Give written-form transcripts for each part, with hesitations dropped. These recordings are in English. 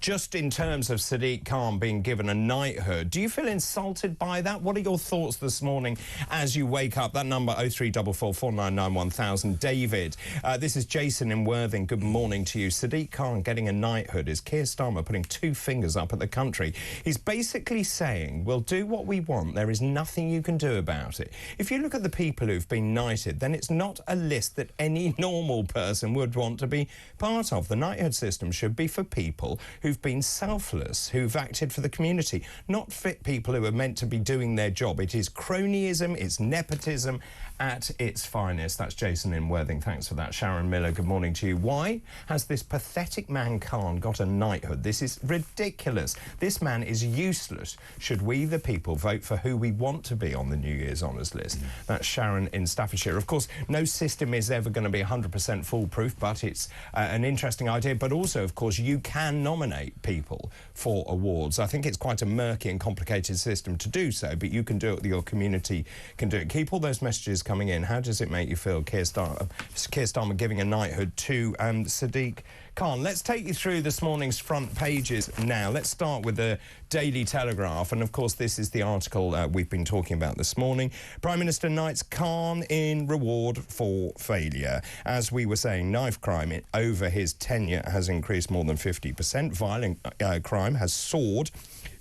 just in terms of Sadiq Khan being given a knighthood, do you feel insulted by that? What are your thoughts this morning as you wake up? That number 0344 499 1000. David, this is Jason in Worthing. Good morning to you. Sadiq Khan getting a knighthood is Keir Starmer putting two fingers up at the country. He's basically saying, we'll do what we want. There is nothing you can do about it. If you look at the people who've been knighted, then it's not a list that any normal person would want to be part of. The knighthood system should be for people who've been selfless, who've acted for the community, not fit people who are meant to be doing their job. It is cronyism, it's nepotism at its finest. That's Jason in Worthing. Thanks for that. Sharon Miller, good morning to you. Why has this pathetic man Khan got a knighthood? This is ridiculous. This man is useless. Should we, the people, vote for who we want to be on the New Year's honours list? That's Sharon in Staffordshire. Of course, no system is ever going to be 100% foolproof, but it's an interesting idea. But also, of course, you can nominate people for awards. I think it's quite a murky and complicated system to do so, but you can do it, your community can do it. Keep all those messages coming in. How does it make you feel, Keir Starmer giving a knighthood to Sadiq Khan? Let's take you through this morning's front pages now. Let's start with the Daily Telegraph, and of course this is the article we've been talking about this morning. Prime Minister knights Khan in reward for failure. As we were saying, knife crime over his tenure has increased more than 50%. Violent crime has soared,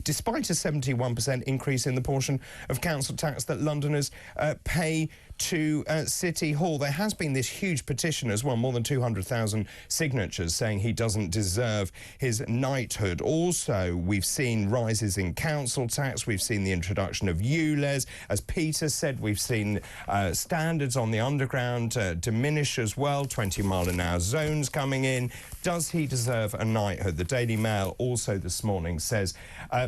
despite a 71% increase in the portion of council tax that Londoners pay to City Hall. There has been this huge petition as well, more than 200,000 signatures saying he doesn't deserve his knighthood. Also, we've seen rises in council tax, we've seen the introduction of ULEZ. As Peter said, we've seen standards on the underground diminish as well, 20-mile-an-hour zones coming in. Does he deserve a knighthood? The Daily Mail also this morning says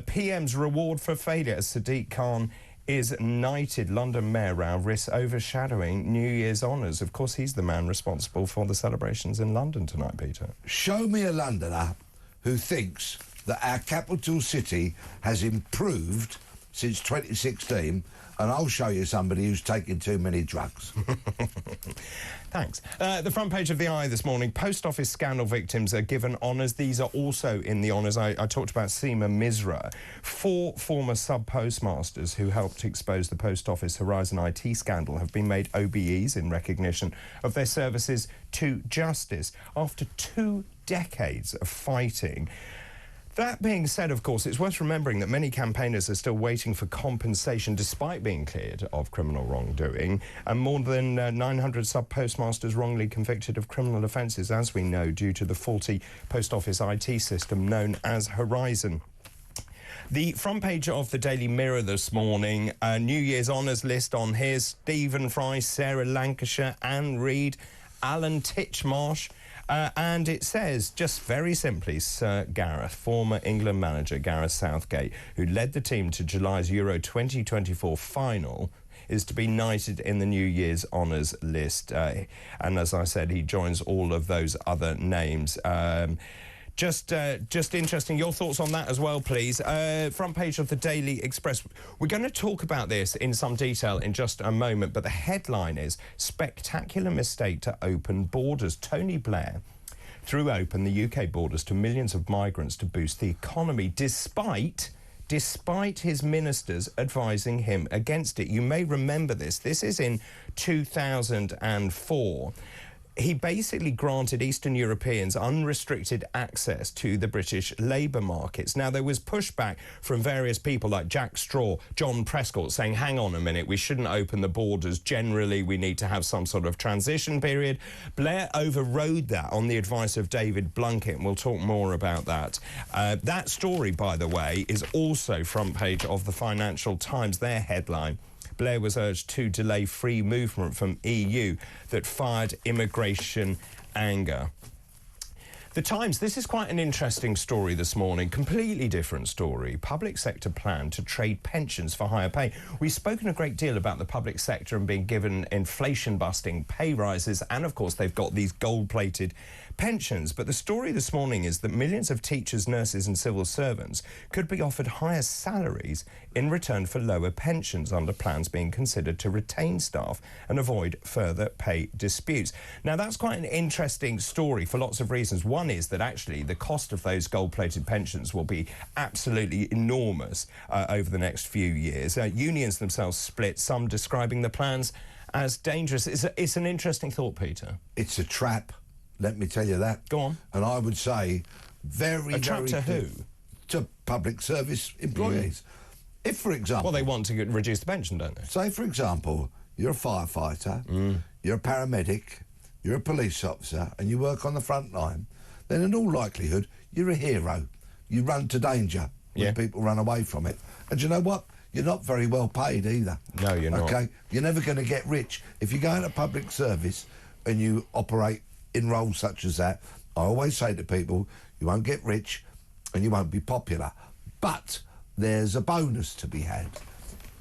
PM's reward for failure as Sadiq Khan is knighted. London Mayor Rao risks overshadowing New Year's honours. Of course, he's the man responsible for the celebrations in London tonight, Peter. Show me a Londoner who thinks that our capital city has improved since 2016, and I'll show you somebody who's taken too many drugs. Thanks. The front page of the Eye this morning, post office scandal victims are given honours. These are also in the honours. I talked about Seema Misra. 4 former sub-postmasters who helped expose the Post Office Horizon IT scandal have been made OBEs in recognition of their services to justice after 2 decades of fighting. That being said, of course, it's worth remembering that many campaigners are still waiting for compensation despite being cleared of criminal wrongdoing, and more than 900 sub-postmasters wrongly convicted of criminal offences, as we know, due to the faulty Post Office IT system known as Horizon. The front page of the Daily Mirror this morning, New Year's honours list on here: Stephen Fry, Sarah Lancashire, Anne Reid, Alan Titchmarsh. And it says, just very simply, Sir Gareth, former England manager Gareth Southgate, who led the team to July's Euro 2024 final, is to be knighted in the New Year's honours list. And as I said, he joins all of those other names. Just interesting. Your thoughts on that as well, please. Front page of the Daily Express. We're going to talk about this in some detail in just a moment, but the headline is spectacular mistake to open borders. Tony Blair threw open the UK borders to millions of migrants to boost the economy, despite his ministers advising him against it. You may remember this. This is in 2004. He basically granted Eastern Europeans unrestricted access to the British labour markets. Now, there was pushback from various people like Jack Straw, John Prescott, saying, hang on a minute, we shouldn't open the borders. Generally, we need to have some sort of transition period. Blair overrode that on the advice of David Blunkett, and we'll talk more about that. That story, by the way, is also front page of the Financial Times, their headline. Blair was urged to delay free movement from EU that fired immigration anger. The Times, this is quite an interesting story this morning. Completely different story. Public sector plan to trade pensions for higher pay. We've spoken a great deal about the public sector and being given inflation-busting pay rises, and of course they've got these gold-plated pensions. But the story this morning is that millions of teachers, nurses and civil servants could be offered higher salaries in return for lower pensions under plans being considered to retain staff and avoid further pay disputes. Now, that's quite an interesting story for lots of reasons. One is that actually the cost of those gold-plated pensions will be absolutely enormous over the next few years. Unions themselves split, some describing the plans as dangerous. It's an interesting thought, Peter. It's a trap, let me tell you that. Go on. And I would say A trap to who? To public service employees. If, for example... Well, they want to reduce the pension, don't they? Say, for example, you're a firefighter, you're a paramedic, you're a police officer, and you work on the front line, then in all likelihood, you're a hero. You run to danger when people run away from it. And you know what? You're not very well paid either. No, you're not. Okay? You're never going to get rich. If you go into public service and you operate in roles such as that, I always say to people, you won't get rich and you won't be popular. But there's a bonus to be had.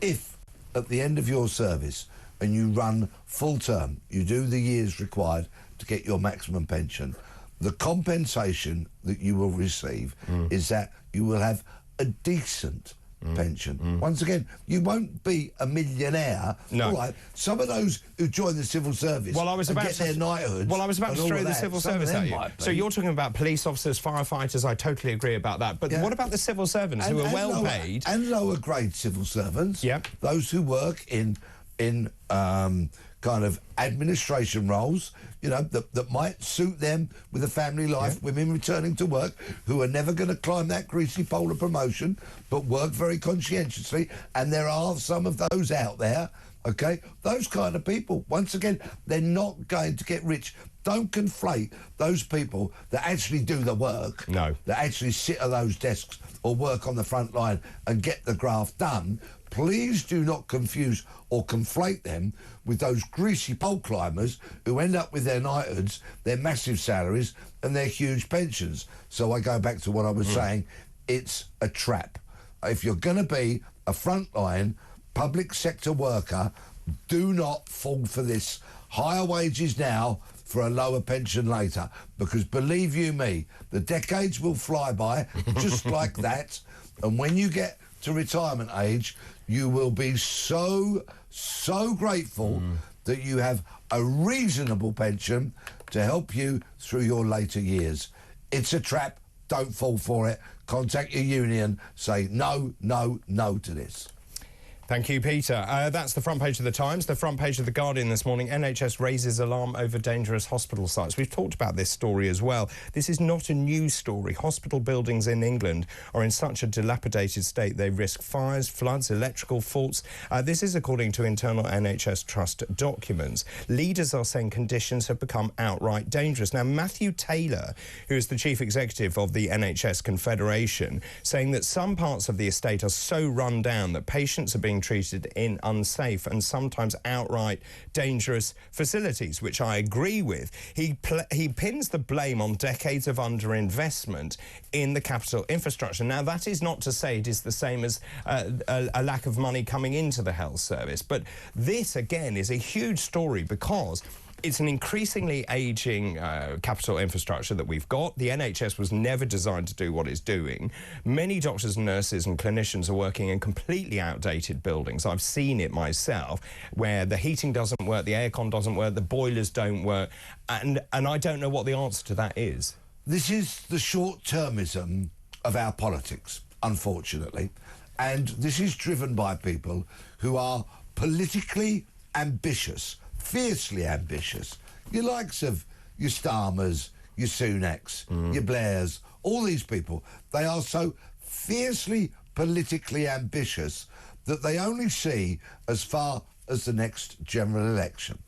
If, at the end of your service, and you run full term, you do the years required to get your maximum pension, the compensation that you will receive is that you will have a decent pension. Once again, you won't be a millionaire. No. All right, some of those who join the civil service get their knighthoods. Well, I was about to throw the civil service at you. So you're talking about police officers, firefighters. I totally agree about that. But what about the civil servants who are well paid? And lower grade civil servants. Yep. Those who work in kind of administration roles, you know, that might suit them with a family life, women returning to work who are never going to climb that greasy pole of promotion, but work very conscientiously, and there are some of those out there, okay? Those kind of people, once again, they're not going to get rich. Don't conflate those people that actually do the work, that actually sit at those desks or work on the front line and get the graft done. Please do not confuse or conflate them with those greasy pole climbers who end up with their knighthoods, their massive salaries and their huge pensions. So I go back to what I was saying, it's a trap. If you're going to be a frontline public sector worker, do not fall for this. Higher wages now for a lower pension later, because believe you me, the decades will fly by just like that, and when you get to retirement age, you will be so grateful that you have a reasonable pension to help you through your later years. It's a trap. Don't fall for it. Contact your union. Say no, no, no to this. Thank you, Peter. That's the front page of the Times. The front page of the Guardian this morning, NHS raises alarm over dangerous hospital sites. We've talked about this story as well. This is not a new story. Hospital buildings in England are in such a dilapidated state they risk fires, floods, electrical faults. This is according to internal NHS Trust documents. Leaders are saying conditions have become outright dangerous. Now, Matthew Taylor, who is the chief executive of the NHS Confederation, saying that some parts of the estate are so run down that patients are being treated in unsafe and sometimes outright dangerous facilities, which I agree with. He pins the blame on decades of underinvestment in the capital infrastructure. Now, that is not to say it is the same as a lack of money coming into the health service, but this, again, is a huge story because it's an increasingly ageing capital infrastructure that we've got. The NHS was never designed to do what it's doing. Many doctors and nurses and clinicians are working in completely outdated buildings. I've seen it myself, where the heating doesn't work, the aircon doesn't work, the boilers don't work, and I don't know what the answer to that is. This is the short-termism of our politics, unfortunately, and this is driven by people who are politically ambitious, fiercely ambitious. Your likes of your Starmers, your Sunaks, your Blairs, all these people, they are so fiercely politically ambitious that they only see as far as the next general election,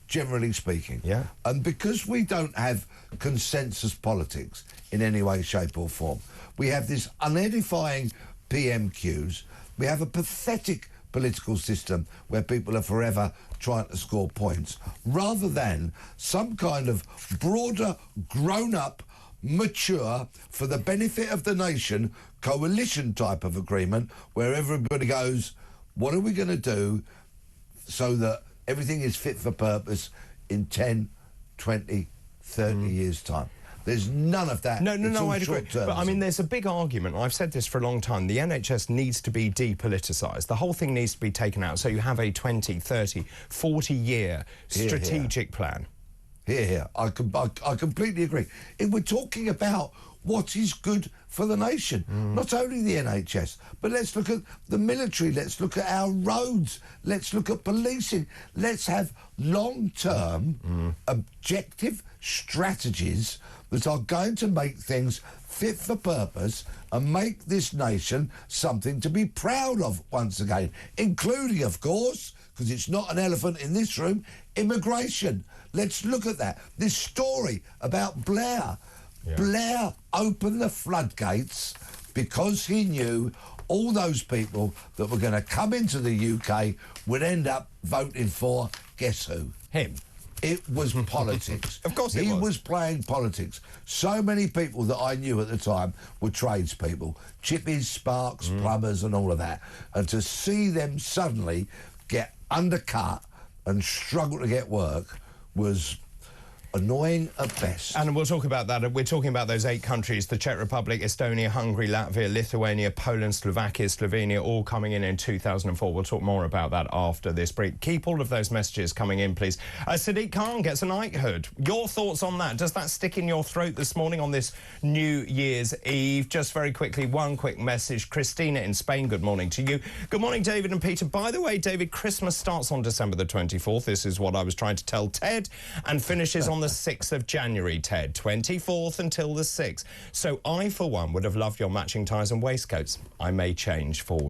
generally speaking. Yeah. And because we don't have consensus politics in any way, shape or form, we have this unedifying PMQs, we have a pathetic political system where people are forever trying to score points, rather than some kind of broader, grown-up, mature, for the benefit of the nation, coalition type of agreement where everybody goes, what are we going to do so that everything is fit for purpose in 10, 20, 30 years' time? There's none of that. No, It's all I'd agree. But I mean, there's a big argument. I've said this for a long time. The NHS needs to be depoliticised. The whole thing needs to be taken out. So you have a 20, 30, 40-year strategic plan. Here. I completely agree. If we're talking about what is good for the nation, not only the NHS, but let's look at the military, let's look at our roads, let's look at policing. Let's have long-term, objective strategies that are going to make things fit for purpose and make this nation something to be proud of once again, including, of course, because it's not an elephant in this room, immigration. Let's look at that. This story about Blair. Yeah. Blair opened the floodgates because he knew all those people that were going to come into the UK would end up voting for, guess who? Him. It was politics. Of course it was. He was playing politics. So many people that I knew at the time were tradespeople, chippies, sparks, plumbers and all of that. And to see them suddenly get undercut and struggle to get work was annoying at best. And we'll talk about that. We're talking about those 8 countries, the Czech Republic, Estonia, Hungary, Latvia, Lithuania, Poland, Slovakia, Slovenia, all coming in 2004. We'll talk more about that after this break. Keep all of those messages coming in, please. Sadiq Khan gets a knighthood. Your thoughts on that? Does that stick in your throat this morning on this New Year's Eve? Just very quickly, one quick message. Christina in Spain, good morning to you. Good morning, David and Peter. By the way, David, Christmas starts on December the 24th. This is what I was trying to tell Ted, and finishes on the 6th of January, Ted. 24th until the 6th. So I, for one, would have loved your matching ties and waistcoats. I may change for